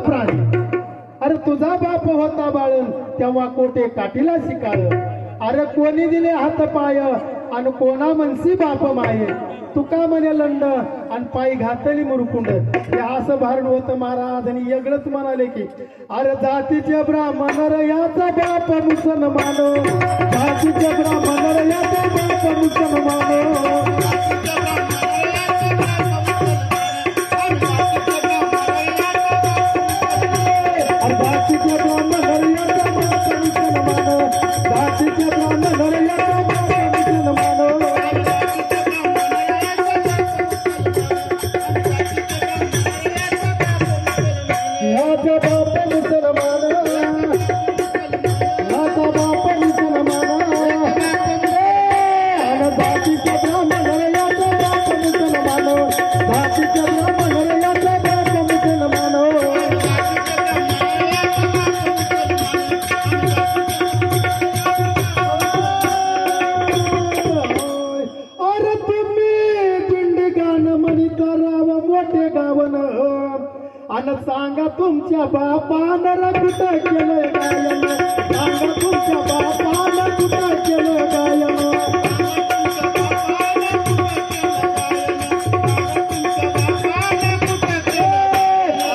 प्राणी. अरे तुझा बाप होता बाळन तेव्हा कोठे काठीला शिकाळ. अरे कोणी दिले हात पाय आणि कोणा मनसी बाप माये. तुका म्हणे लंड आणि पायी घातली मुरकुंड. हे असं भारण होतं महाराज आणि वेगळंच म्हणाले की अरे जातीचे ब्राह्मण रे याचा बाप मुसलमान. जातीचे ब्राह्मण रे याचा बाप मुसलमान. जातीचे ब्राह्मण रे याचा बाप मुसलमान. जातीचे ब्राह्मण रे याचा बाप मुसलमान. याचा बाप मुसलमान. याचा बाप मुसलमान. आणि जातीचे ब्राह्मण रे याचा बाप मुसलमान. जातीचे ब्राह्मण रे याचा बाप मुसलमान. अरे तुम्ही दिंडी गाणं म्हणित राव मोठे गावन. आणि सांगा तुमच्या बापानं कुठं केलं गायन. सांगा तुमच्या बापानं कुठं केलं गायन.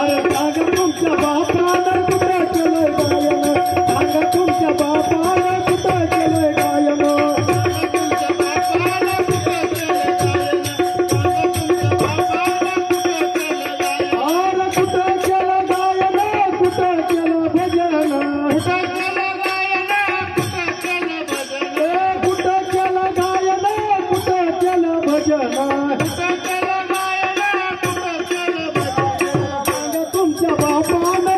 अरे सांगा तुमच्या बापानं कुठं केलं गायन. सांगा तुमच्या बापानं कुठं केलं गायन. तुमच्या बापानं